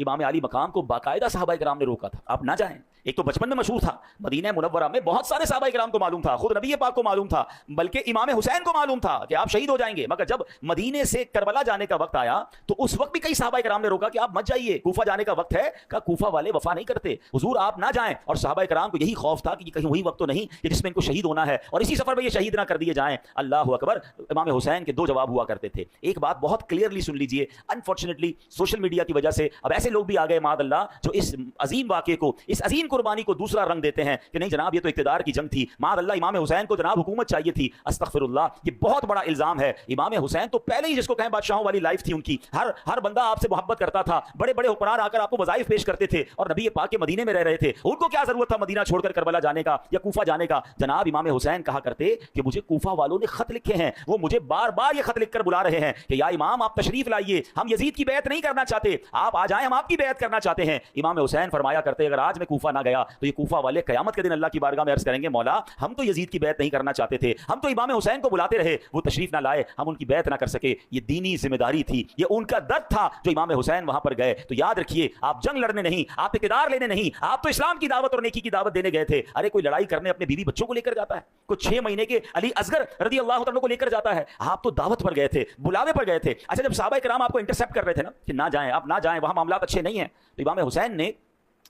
इमाम अली मकाम को बाकायदा सहाबा किराम ने रोका था, आप ना जाएं। एक तो बचपन में मशहूर था, मदीना मुनव्वरा में बहुत सारे सहाबा किराम को मालूम था, खुद नबी पाक को मालूम था, बल्कि इमाम हुसैन को मालूम था कि आप शहीद हो जाएंगे। मगर जब मदीने से करबला जाने का वक्त आया तो उस वक्त भी कई सहाबा किराम ने रोका कि आप मत जाइए, कूफा जाने का वक्त है। कहा कूफा वाले वफा नहीं करते, हुजूर आप ना जाएं। और सहाबा किराम को यही खौफ था कि कहीं वही वक्त तो नहीं कि जिसमें इनको शहीद होना है और इसी सफर में ये शहीद ना कर दिए जाएं। अल्लाह अकबर। इमाम हुसैन के दो जवाब हुआ करते थे। एक बात बहुत क्लियरली सुन लीजिए, अनफॉर्चुनेटली सोशल मीडिया की वजह से अब ऐसे लोग भी आ गए मादअल्लाह जो इस अजीम वाक़े को, इस अजीम कुर्बानी को दूसरा रंग देते हैं कि नहीं जनाब ये तो इक़्तिदार की जंग थी, मादअल्लाह इमाम हुसैन को जनाब हुकूमत चाहिए थी। अस्तग़फिरुल्लाह, ये बहुत बड़ा इल्जाम है। इमाम हुसैन तो पहले ही जिसको कहें बादशाहों वाली लाइफ थी उनकी, हर बंदा आपसे मोहब्बत करता था, बड़े बड़े हुक्मरान आकर आपको वज़ाइफ पेश करते थे और नबी पाक के मदीने में रह रहे थे। उनको क्या जरूरत था मदीना छोड़कर करबला जाने का या कूफा जाने का। जनाब इमाम हुसैन कहा करते कि मुझे कूफा वालों ने खत लिखे हैं, वो मुझे बार बार ये खत लिखकर बुला रहे हैं कि या इमाम आप तशरीफ लाइए, हम यजीद की बैत नहीं करना चाहते, आप आ जाएं, हम आपकी बैत करना चाहते हैं। इमाम हुसैन फरमाया करते अगर आज मैं कूफा ना गया तो ये कूफा वाले क़यामत के दिन अल्लाह की बारगाह में अर्ज करेंगे मौला हम तो यजीद की बैत नहीं करना चाहते थे, हम तो इमाम हुसैन को बुलाते रहे, वो तशरीफ ना लाए, हम उनकी बैत ना कर सके। ये दीनी जिम्मेदारी थी, ये उनका दर्द था जो इमाम हुसैन वहां पर गए। तो याद रखिए, आप जंग लड़ने नहीं, आप इक़्तिदार लेने नहीं, आप तो इस्लाम की दावत और नेकी की दावत देने गए थे। अरे कोई लड़ाई करने अपने बीवी बच्चों को लेकर जाता है, कोई 6 महीने के अली असगर रज़ी अल्लाह तआला को लेकर जाता है। आप तो दावत पर गए थे, बुलावे पर गए थे। अच्छा जब सहाबा किराम आपको इंटरसेप्ट कर रहे थे ना कि ना जाएं, आप ना जाएं, वहां मामलात अच्छे नहीं है, तो इमाम हुसैन ने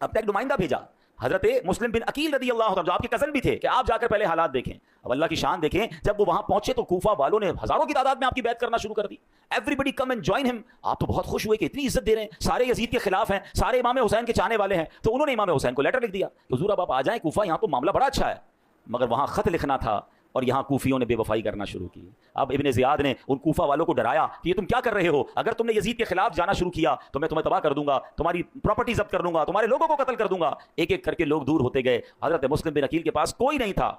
अपना एक नुमाइंदा भेजा, हजरत मुस्लिम बिन अकील रदी अल्लाह जो आपके कज़न भी थे, कि आप जाकर पहले हालात देखें। अब अल्लाह की शान देखें, जब वो वहां पहुंचे तो कूफा वालों ने हजारों की तादाद में आपकी बैत करना शुरू कर दी। Everybody come and join him. आप तो बहुत खुश हुए कि इतनी इज्जत दे रहे हैं, सारे यजीद के खिलाफ हैं, सारे इमाम हुसैन के चाहने वाले हैं। तो उन्होंने इमाम हुसैन को लेटर लिख दिया कि हुजूर अब आप आ जाएं कूफा, यहाँ तो मामला बड़ा अच्छा है। मगर वहां खत लिखना था और यहाँ कूफियों ने बेवफाई करना शुरू की। अब इब्ने ज़ियाद ने उन कूफा वालों को डराया कि ये तुम क्या कर रहे हो, अगर तुमने यजीद के खिलाफ जाना शुरू किया तो मैं तुम्हें तबाह कर दूंगा, तुम्हारी प्रॉपर्टी जब्त कर दूंगा, तुम्हारे लोगों को कत्ल कर दूंगा। एक एक करके लोग दूर होते गए। हजरत मुस्लिम बिन अकील के पास कोई नहीं था,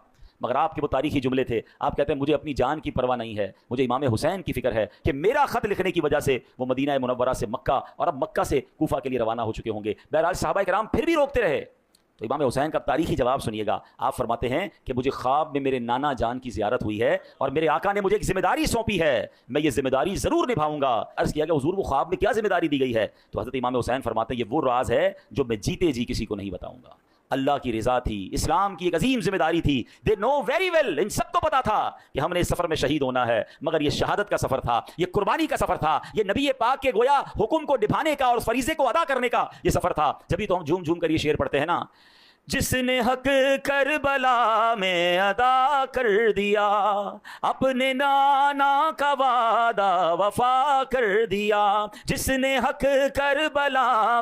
मगर आपके वो तारीखी जुमले थे। आप कहते हैं मुझे अपनी जान की परवाह नहीं है, मुझे इमाम हुसैन की फिक्र है कि मेरा खत लिखने की वजह से वो मदीना मुनव्वरा से मक्का और अब मक्का से कूफा के लिए रवाना हो चुके होंगे। बहरहाल सहाबा किराम फिर भी रोकते रहे। तो इमाम हुसैन का तारीखी जवाब सुनिएगा। आप फरमाते हैं कि मुझे ख्वाब में मेरे नाना जान की ज़ियारत हुई है और मेरे आका ने मुझे एक जिम्मेदारी सौंपी है, मैं ये जिम्मेदारी ज़रूर निभाऊंगा। अर्ज़ किया कि हुजूर वो ख्वाब में क्या जिम्मेदारी दी गई है? तो हज़रत इमाम हुसैन फरमाते हैं ये वो राज है जो मैं जीते जी किसी को नहीं बताऊंगा। अल्लाह की रज़ा थी, इस्लाम की एक अजीम जिम्मेदारी थी। दे नो वेरी वेल, इन सबको पता था कि हमने इस सफर में शहीद होना है, मगर ये शहादत का सफर था, ये कुर्बानी का सफर था, ये नबी पाक के गोया हुक्म को निभाने का और फरीजे को अदा करने का ये सफर था। जब भी तो हम झूम झूम कर ये शेर पढ़ते हैं ना, जिसने हक करबला में अदा कर दिया, अपने नाना का वादा वफा कर दिया, जिसने हक करबला